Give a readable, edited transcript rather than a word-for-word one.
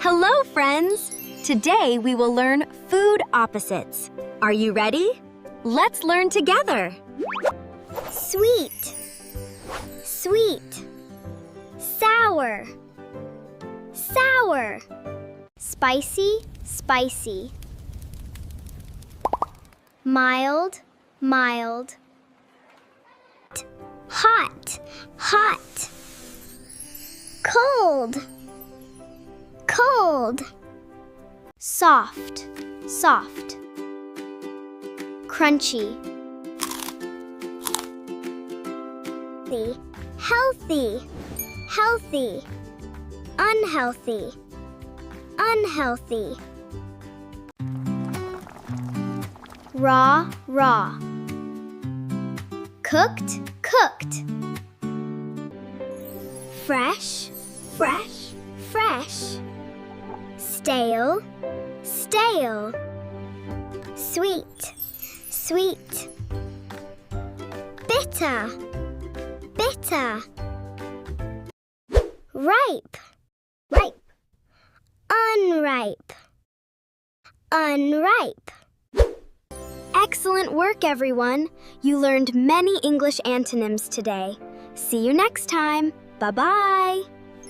Hello, friends! Today we will learn food opposites. Are you ready? Let's learn together. Sweet, sweet. Sour, sour. Spicy, spicy. Mild, mild. Hot, hot. Cold, cold. Soft, soft. Crunchy. Healthy, healthy. Unhealthy, unhealthy. Raw, raw. Cooked, cooked. Fresh, fresh, fresh. Stale, stale. Sweet, sweet. Bitter, bitter. Ripe, ripe. Unripe, unripe. Excellent work, everyone! You learned many English antonyms today. See you next time. Bye-bye!